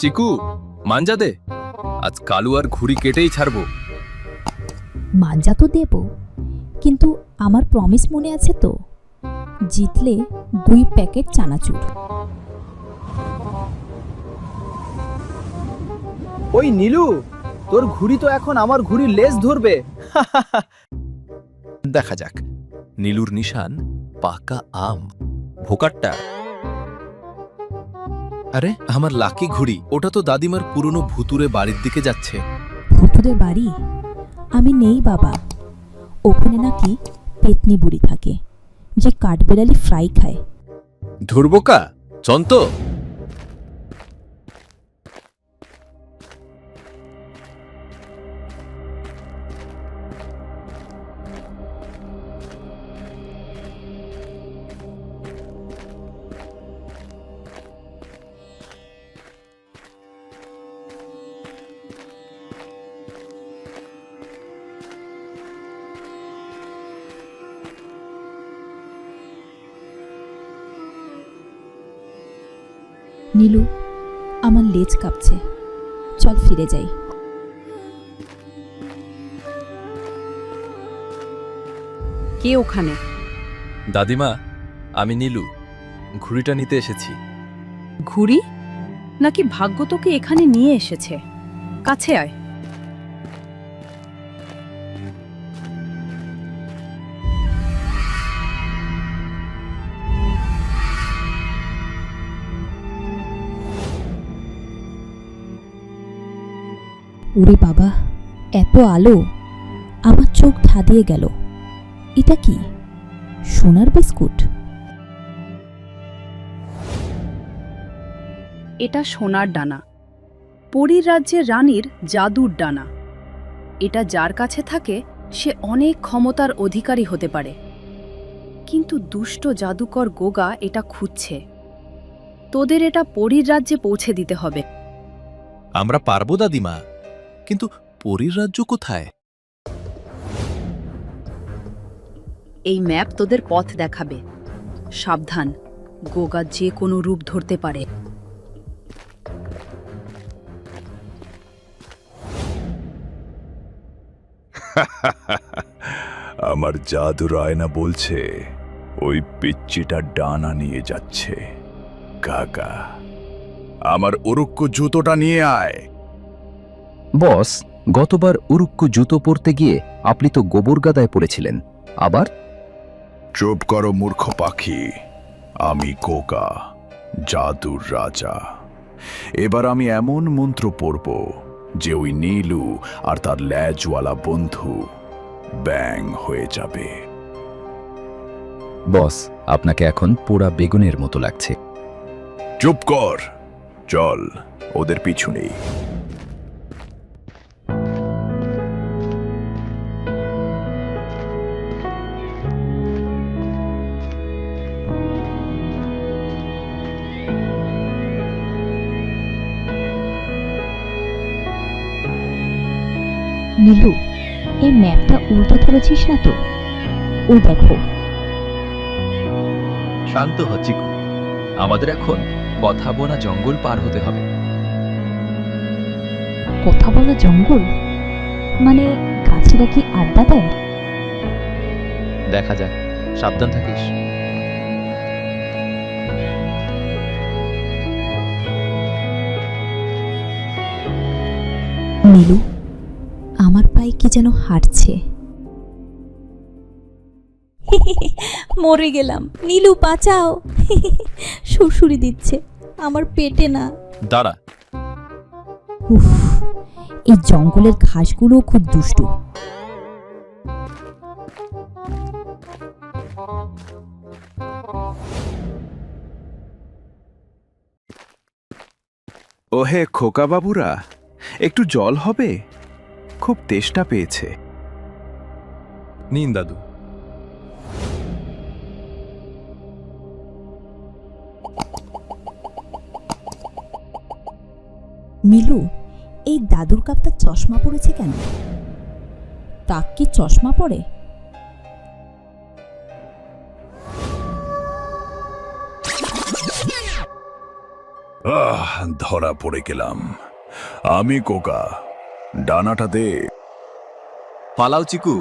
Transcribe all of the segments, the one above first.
চিকু, মাঞ্জা দে। আজ কালু আর ঘুড়ি কেটেই ছাড়বো। মাঞ্জা তো দেব, কিন্তু আমার প্রমিস মনে আছে তো? জিতলে 2 প্যাকেট চানাচুর। ওই নীলু, তোর ঘুড়ি তো এখন আমার ঘুড়ির লেজ ধরবে। দেখা যাক। নীলুর নিশান পাকা আম। ভোকারটা, আরে আমার লাকি ঘুড়ি। ওটা তো দাদিমার পুরনো ভুতুরে বাড়ির দিকে যাচ্ছে। ভূতুদের বাড়ি? আমি নেই বাবা। ওখানে নাকি পেতনি বুড়ি থাকে, যে কাঠবেড়ালি ফ্রাই খায়। ধুরবোকা চন্ত। নীলু, আমার লেজ কাঁপছে, চল ফিরে যাই। কে ওখানে? দাদিমা, আমি নীলু, ঘুড়িটা নিতে এসেছি। ঘুড়ি নাকি ভাগ্য তোকে এখানে নিয়ে এসেছে? কাছে আয়। ওরে বাবা, এত আলো! আমার চোখ ধাঁধিয়ে গেল। এটা কি সোনার বিস্কুট? এটা সোনার ডানা, পরীর রাজ্যের রানীর জাদুর ডানা। এটা যার কাছে থাকে সে অনেক ক্ষমতার অধিকারী হতে পারে, কিন্তু দুষ্ট জাদুকর গোগা এটা খুঁজছে। তোদের এটা পরীর রাজ্যে পৌঁছে দিতে হবে। আমরা পারবো দাদিমা, কিন্তু পরীর রাজ্য কোথায়? এই ম্যাপ তোদের পথ দেখাবে। সাবধান, গোগা যে কোনো রূপ ধরতে পারে। আমার জাদুর আয়না বলছে ওই পিচ্চিটা ডানা নিয়ে যাচ্ছে। কাকা, আমার উরুক্ক জুতোটা নিয়ে আয়। বস, গতবার উরুক্কু জুতো পরতে গিয়ে আপনি তো গোবর গাদায় পড়েছিলেন। আবার? চুপ করো মূর্খ পাখি। আমি কোকা, জাদুর রাজা। এবার আমি এমন মন্ত্র পড়ব যে ওই নীলু আর তার ল্যাজওয়ালা বন্ধু ব্যাং হয়ে যাবে। বস, আপনাকে এখন পোড়া বেগুনের মতো লাগছে। চুপ কর, চল ওদের পিছু নেই। নীলু, এই ম্যাপটা উল্টো ধরেছিস না তো? ও দেখো। শান্ত হ চিকু, আমাদের এখন কথা বলা জঙ্গল পার হতে হবে। কথা বলা জঙ্গল মানে গাছেরা কি আড্ডা দেয়? দেখা যাক, সাবধান থাকিস। নীলু, আমার পায়ে কি যেন হাঁটছে। মরে গেলাম। নীলু বাঁচাও! সুরসুরি দিচ্ছে আমার পেটে না। দাঁড়া। উফ, এই জঙ্গলের ঘাসগুলো খুব দুষ্টু। ওহে খোকা বাবুরা, একটু জল হবে? খুব তেষ্টা পেয়েছে। নিন দাদু। মিলু, এই দাদুর কাপটা চশমা পড়েছে কেন? কাক কি চশমা পরে? ধরা পড়ে গেলাম। আমি কোকা, ডানাটা দে। পালাও চিকু।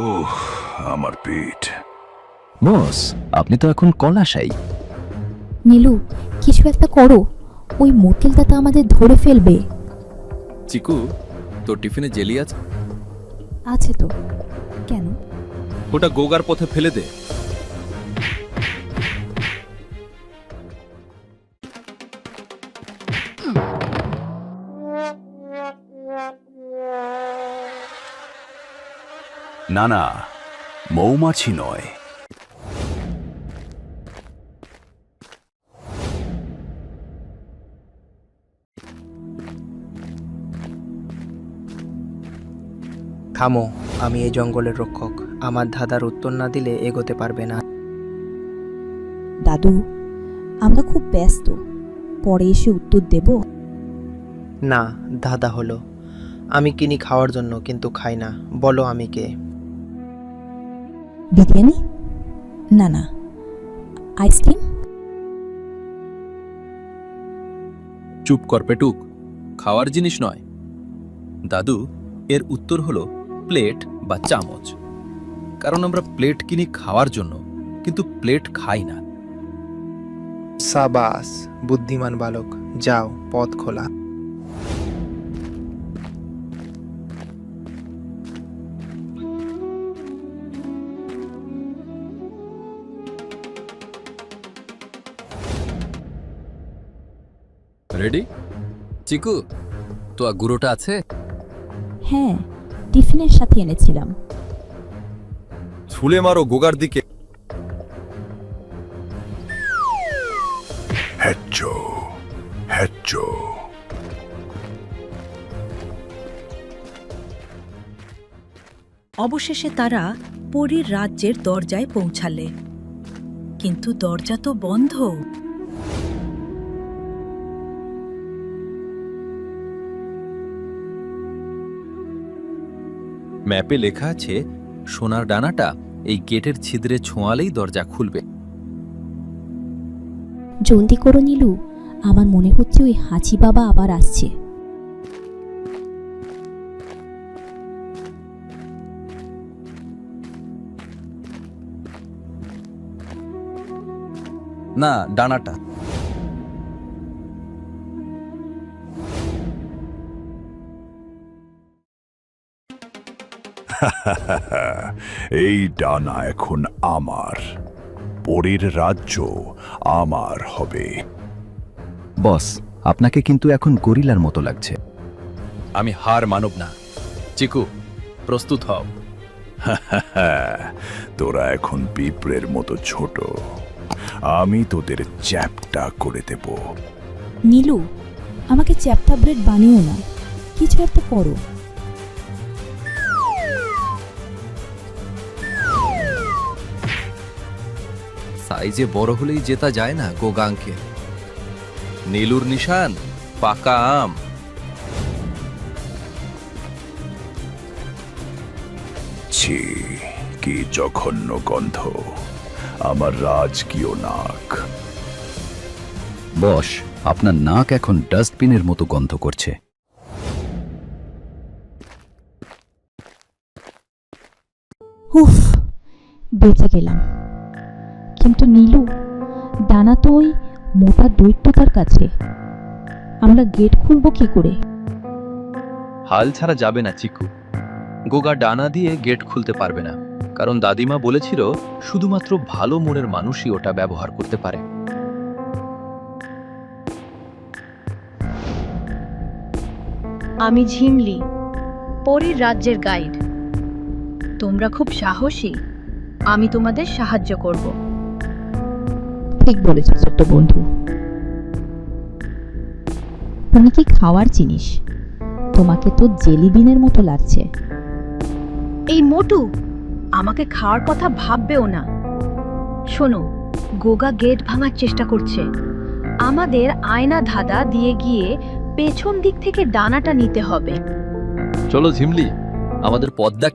ওহ, আমার পেট। বস, আপনি তো এখন কলাশাই। নীলু, কিছু একটা করো, ওই মোটেল দাদা আমাদের ধরে ফেলবে। চিকু, তোর টিফিনে জেলি আছে? আছে তো, কেন? ওটা গোগার পথে ফেলে দে। না না, মৌমাছি নয়। থামো, আমি এই জঙ্গলের রক্ষক। আমার ধাঁধার উত্তর না দিলে এগোতে পারবে না। দাদু, আমরা খুব ব্যস্ত, পরে এসে উত্তর দেব। না, ধাঁধা হলো, আমি কিনি খাওয়ার জন্য কিন্তু খাই না। বলো আমি কে? বিরিয়ানি? না না, আইসক্রিম? চুপ কর পেটুক, খাওয়ার জিনিস নয়। দাদু, এর উত্তর হলো প্লেট বা চামচ। কারণ আমরা প্লেট কিনি খাওয়ার জন্য, কিন্তু প্লেট খাই না। সাবাস, বুদ্ধিমান বালক। যাও, পথ খোলা। রেডি? চিকু, তো গুঁড়োটা আছে? হ্যাঁ, টিফিনের সাথে এনেছিলাম। ছুলে মারো গোগার দিকে। হ্যাচো, হ্যাচো। অবশেষে তারা পরীর রাজ্যের দরজায় পৌঁছালে, কিন্তু দরজা তো বন্ধ। ম্যাপে লেখা আছে সোনার ডানাটা এই গেটের ছিদ্রে ছোঁয়ালেই দরজা খুলবে। জলদি করো নীলু, আমার মনে হচ্ছে ওই হাঁচি বাবা আবার আসছে। না, ডানাটা। এই ডানা এখন আমার। পরীর রাজ্য আমার হবে। বস, আপনাকে কিন্তু এখন গরিলার মতো লাগছে। আমি হার মানব না। চিকু, প্রস্তুত হও। তোরা এখন পিঁপড়ের মতো ছোট। আমি তোদের চ্যাপ্টা করে দেব। নীলু, আমাকে চ্যাপ্টা ব্রেড বানিও না, কিছু একটা করো। সাইজে বড় হলেই জেতা যায় না গোগা আঙ্কেল। নীলুর নিশান পাকা আম। ছি, কি জঘন্য গন্ধ! আমার রাজকীয় নাক। বস, আপনার নাক এখন ডাস্টবিনের মতো গন্ধ করছে। উফ, বেঁচে গেলাম। কিন্তু নীলু, ডানা তো ওই মোটা দৈত্যটার কাছে। আমরা গেট খুলবো কি করে? হাল ছাড়া যাবে না চিকু। গোগা ডানা দিয়ে গেট খুলতে পারবে না, কারণ দাদিমা বলেছিল শুধুমাত্র ভালো মনের মানুষই ওটা ব্যবহার করতে পারে। আমি ঝিমলি, পরীর রাজ্যের গাইড। তোমরা খুব সাহসী, আমি তোমাদের সাহায্য করব। ঠিক বলেছ ছোট্ট বন্ধু। তুমি কি খাওয়ার জিনিস? তোমাকে তো জেলি বিনের মতো লাগছে। এই মোটু, আমাকে খাওয়ার কথা ভাববেও না। শোনো, গোগা গেট ভাঙার চেষ্টা করছে। আমাদের আয়না ধাঁধা দিয়ে গিয়ে পেছন দিক থেকে ডানাটা নিতে হবে। চলো ঝিমলি, আমাদের পথ দেখ।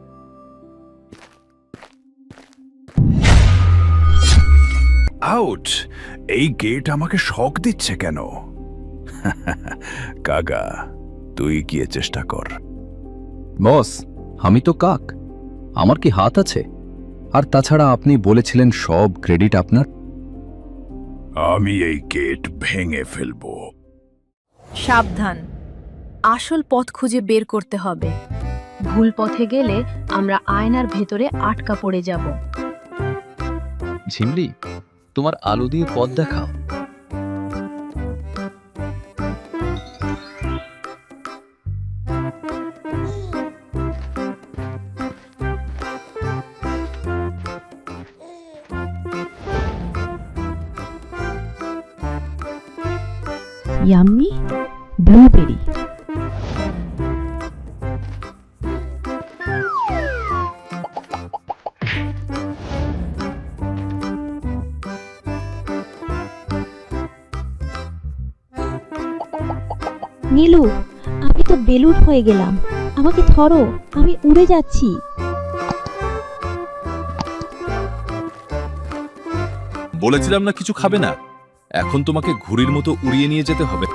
আউট! এই গেট আমাকে শক দিচ্ছে কেন? কাকা, তুই গিয়ে চেষ্টা কর। বস, আমি তো কাক, আমার কি হাত আছে? আর তাছাড়া আপনি বলেছিলেন সব ক্রেডিট আপনার। আমি এই গেট ভেঙে ফেলবো। সাবধান, আসল পথ খুঁজে বের করতে হবে। ভুল পথে গেলে আমরা আয়নার ভেতরে আটকা পড়ে যাব। ঝিমলি, তোমার আলো দিয়ে পথ দেখাও। Yummy blueberry. নীলু, আমি তো বেলুন হয়ে গেলাম, আমাকে ধরো, আমি উড়ে যাচ্ছি। বলেছিলাম না কিছু খাবে না, এখন তোমাকে ঘুড়ির মতো উড়িয়ে নিয়ে যেতে হবে।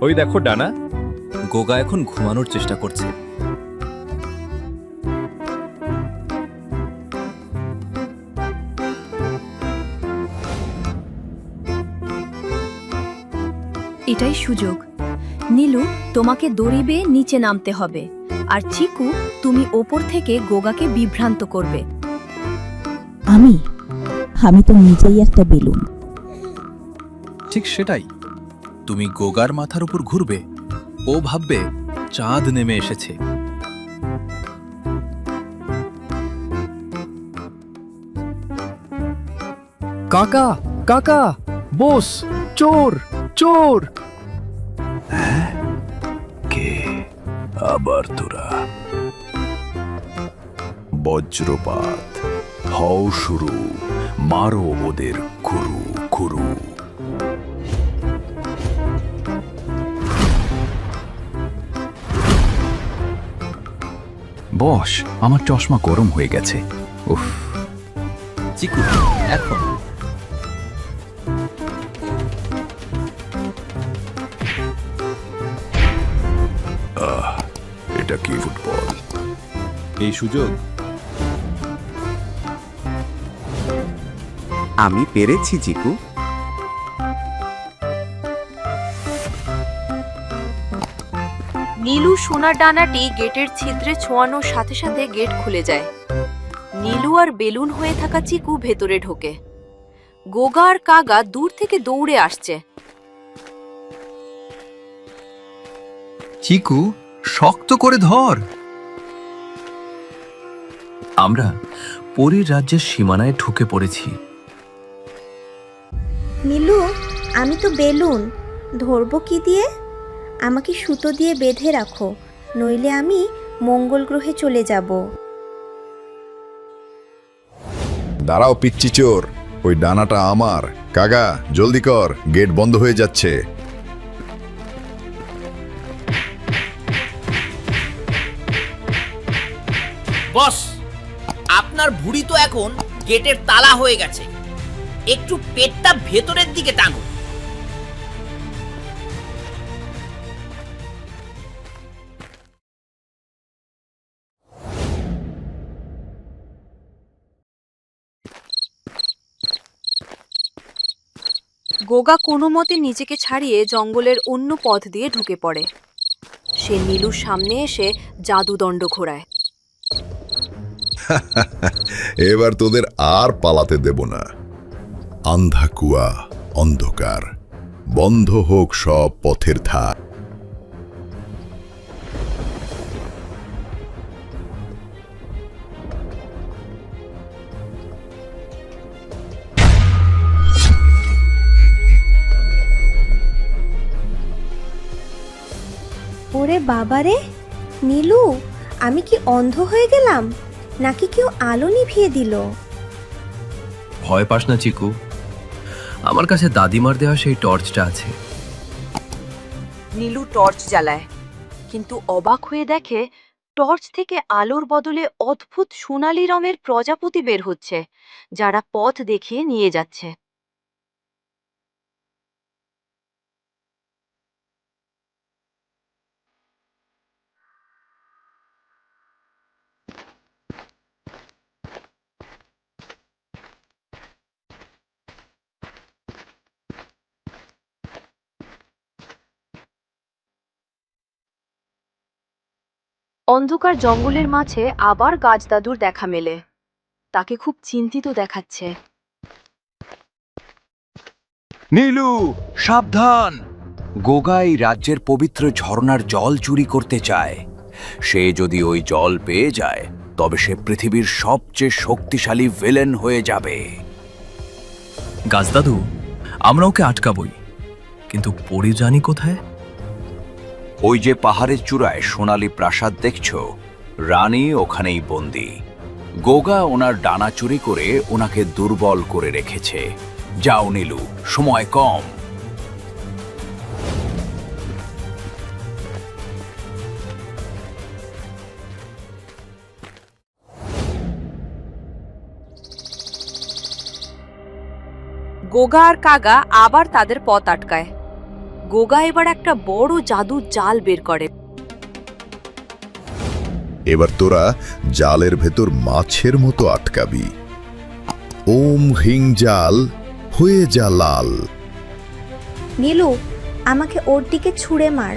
ওই দেখো ডানা, গোগা এখন ঘুমানোর চেষ্টা করছে। এটাই সুযোগ। নীলু, তোমাকে দড়ি বেয়ে নিচে নামতে হবে, আর চিকু, তুমি ওপর থেকে গোগাকে বিভ্রান্ত করবে। আমি তো নিজেই একটা বেলুন। ঠিক সেটাই, তুমি গোগার মাথার উপর ঘুরবে, ও ভাববে চাঁদ নেমে এসেছে। কাকা, কাকা, বস, চোর, চোর! কে আবার তোরা? বজ্রপাত, হও শুরু, মারো ওদের খুরু খুরু। বস, আমার চশমা গরম হয়ে গেছে। উফ, চিকু, এখন এটা কি ফুটবল? এই সুযোগ। আমি পেরেছি চিকু। নীলু সোনার ডানাটি গেটের ছিদ্রে ছোঁয়ানোর সাথে সাথে গেট খুলে যায়। নীলু আর বেলুন হয়ে থাকা চিকু ভেতরে ঢোকে। গোগা আর কাগা দূর থেকে দৌড়ে আসছে। চিকু, শক্ত করে ধর। আমরা পরীর রাজ্যের সীমানায় ঢুকে পড়েছি। নীলু, আমি তো বেলুন, ধরবো কি দিয়ে? আমাকে সুতো দিয়ে বেঁধে রাখো, নইলে আমি মঙ্গল গ্রহে চলে যাব। দাঁড়াও পিচ্চি চোর, ওই ডানাটা আমার। কাকা, জলদি কর, গেট বন্ধ হয়ে যাচ্ছে। বস, আপনার ভুঁড়ি তো এখন গেটের তালা হয়ে গেছে, একটু পেটটা ভেতরের দিকে টানুন। গোগা কোনো মতে নিজেকে ছাড়িয়ে জঙ্গলের অন্য পথ দিয়ে ঢুকে পড়ে। সে নীলুর সামনে এসে জাদুদণ্ড ঘোরায়। এবার তোদের আর পালাতে দেব না। আন্ধা কুয়া, অন্ধকার, বন্ধ হোক সব পথের ধার। বাবারে, নীলু, আমি কি অন্ধ হয়ে গেলাম নাকি কেউ আলো নিভিয়ে দিল? ভয় পাস না চিকু, আমার কাছে দাদিমার দেওয়া সেই টর্চটা আছে। নীলু টর্চ জ্বালায়, কিন্তু অবাক হয়ে দেখে টর্চ থেকে আলোর বদলে অদ্ভুত সোনালি রঙের প্রজাপতি বের হচ্ছে, যারা পথ দেখিয়ে নিয়ে যাচ্ছে। অন্ধকার জঙ্গলের মাঝে আবার গাছদাদুর দেখা মেলে। তাকে খুব চিন্তিত দেখাচ্ছে। নীলু, সাবধান! গোগা এই রাজ্যের পবিত্র ঝর্ণার জল চুরি করতে চায়। সে যদি ওই জল পেয়ে যায় তবে সে পৃথিবীর সবচেয়ে শক্তিশালী ভিলেন হয়ে যাবে। গাছদাদু, আমরা ওকে আটকাবই, কিন্তু পরি জানি কোথায়? ওই যে পাহাড়ের চূড়ায় সোনালী প্রাসাদ দেখছো, রানী ওখানেই বন্দী। গোগা ওনার ডানা চুরি করে ওনাকে দুর্বল করে রেখেছে। যাও নীলু, সময় কম। গোগা আর কাগা আবার তাদের পথ আটকায়। গোগা এবার একটা বড় জাদুর জাল বের করে। এবার তোরা জালের ভেতর মাছের মতো আটকাবি। ওম হিং জাল হয়ে যা লাল। নীলু, আমাকে ওর দিকে ছুঁড়ে মার।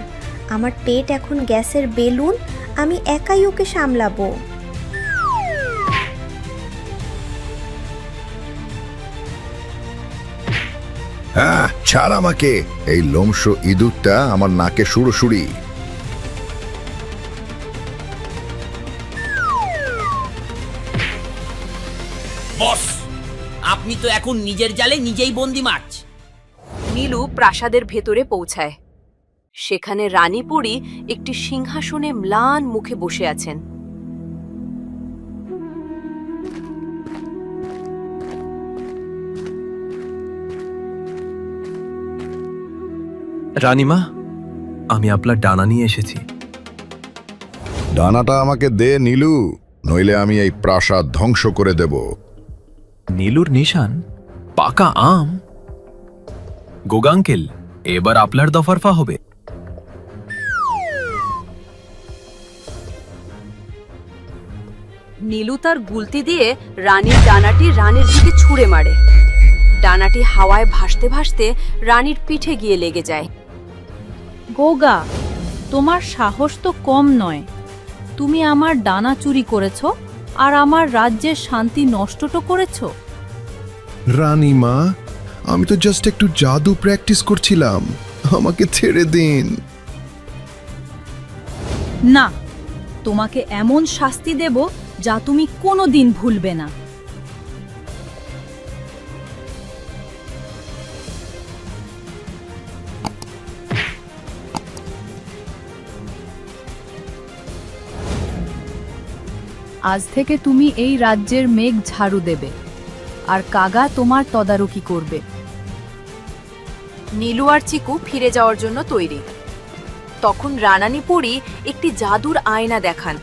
আমার পেট এখন গ্যাসের বেলুন, আমি একাই ওকে সামলাবো। হ্যাঁ, ছাড় আমাকে। এই লোমশ ইঁদুরটা আমার নাকে সুড়সুড়ি। বস, আপনি তো এখন নিজের জালে নিজেই বন্দি মাছ। নীলু প্রাসাদের ভেতরে পৌঁছায়। সেখানে রানীপুরী একটি সিংহাসনে ম্লান মুখে বসে আছেন। রানীমা, আমি আপনার ডানা নিয়ে এসেছি। ডানাটা আমাকে দে নীলু, নইলে আমি এই প্রাসাদ ধ্বংস করে দেব। নীলুর নিশান পাকা আম। গোগা আঙ্কেল, এবার আপনার দফারফা হবে। নীলু তার গুলতি দিয়ে রানীর ডানাটি রানীর দিকে ছুঁড়ে মারে। ডানাটি হাওয়ায় ভাসতে ভাসতে রানীর পিঠে গিয়ে লেগে যায়। গোগা, তোমার সাহস তো কম নয়। তুমি আমার ডানা চুরি করেছ আর আমার রাজ্যের শান্তি নষ্ট তো করেছ। রানীমা, আমি তো জাস্ট একটু জাদু প্র্যাকটিস করছিলাম, আমাকে ছেড়ে দিন। না, তোমাকে এমন শাস্তি দেব যা তুমি কোনোদিন ভুলবে না। আজ থেকে তুমি এই রাজ্যের মেঘ ঝাড়ু দেবে, আর কাগা তোমার তদারকি করবে। নীলু আর চিকু ফিরে যাওয়ার জন্য তৈরি। তখন রানানীপুরী একটি জাদুর আয়না দেখান।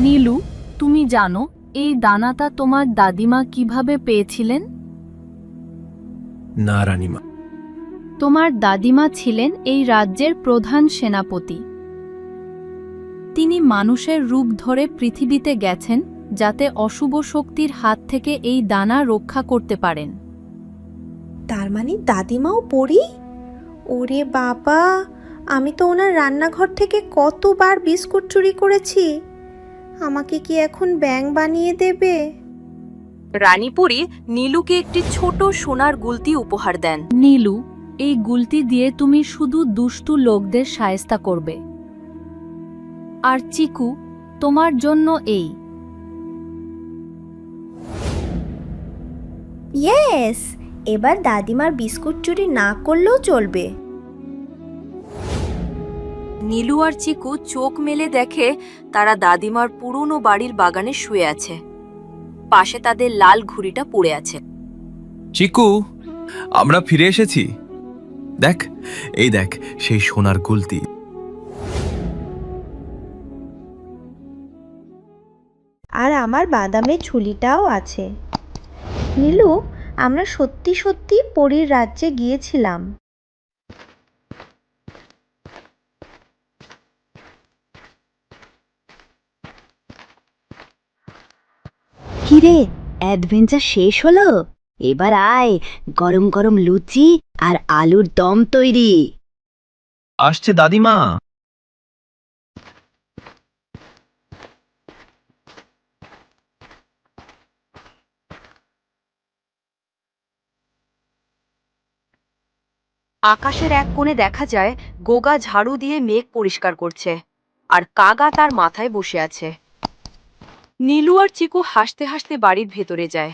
নীলু, তুমি জানো এই দানাটা তোমার দাদিমা কিভাবে পেয়েছিলেন? না রানীমা। তোমার দাদিমা ছিলেন এই রাজ্যের প্রধান সেনাপতি। তিনি মানুষের রূপ ধরে পৃথিবীতে গেছেন যাতে অশুভ শক্তির হাত থেকে এই দানা রক্ষা করতে পারেন। তার মানে দাদিমাও পড়ি? ওরে বাবা, আমি তো ওনার রান্নাঘর থেকে কতবার বিস্কুট চুরি করেছি। আমাকে কি এখন ব্যাঙ বানিয়ে দেবে? রানীপুরী নীলুকে একটি ছোট সোনার গুলতি উপহার দেন। নীলু, এই গুলতি দিয়ে তুমি শুধু দুষ্টু লোকদের শায়েস্তা করবে। আর চিকু, তোমার জন্য এই। ইয়েস, এবার দাদিমার বিস্কুট চুরি না করলেও চলবে। নীলু আর চিকু চোখ মেলে দেখে তারা দাদিমার পুরনো বাড়ির বাগানে শুয়ে আছে। পাশে তাদের লাল ঘুড়িটা পড়ে আছে। চিকু, আমরা ফিরে এসেছি। দেখ, এই দেখ সেই সোনার গুলতি। আর আমার বাদামের ঝুলিটাও আছে। নীলু, আমরা সত্যি সত্যি পরীর রাজ্যে গিয়েছিলাম। কিরে, অ্যাডভেঞ্চার শেষ হলো? এবার আয়, গরম গরম লুচি আর আলুর দম তৈরি। আসছে দাদিমা। আকাশের এক কোণে দেখা যায় গোগা ঝাড়ু দিয়ে মেঘ পরিষ্কার করছে, আর কাগা তার মাথায় বসে আছে। নীলু আর চিকু হাসতে হাসতে বাড়ির ভেতরে যায়।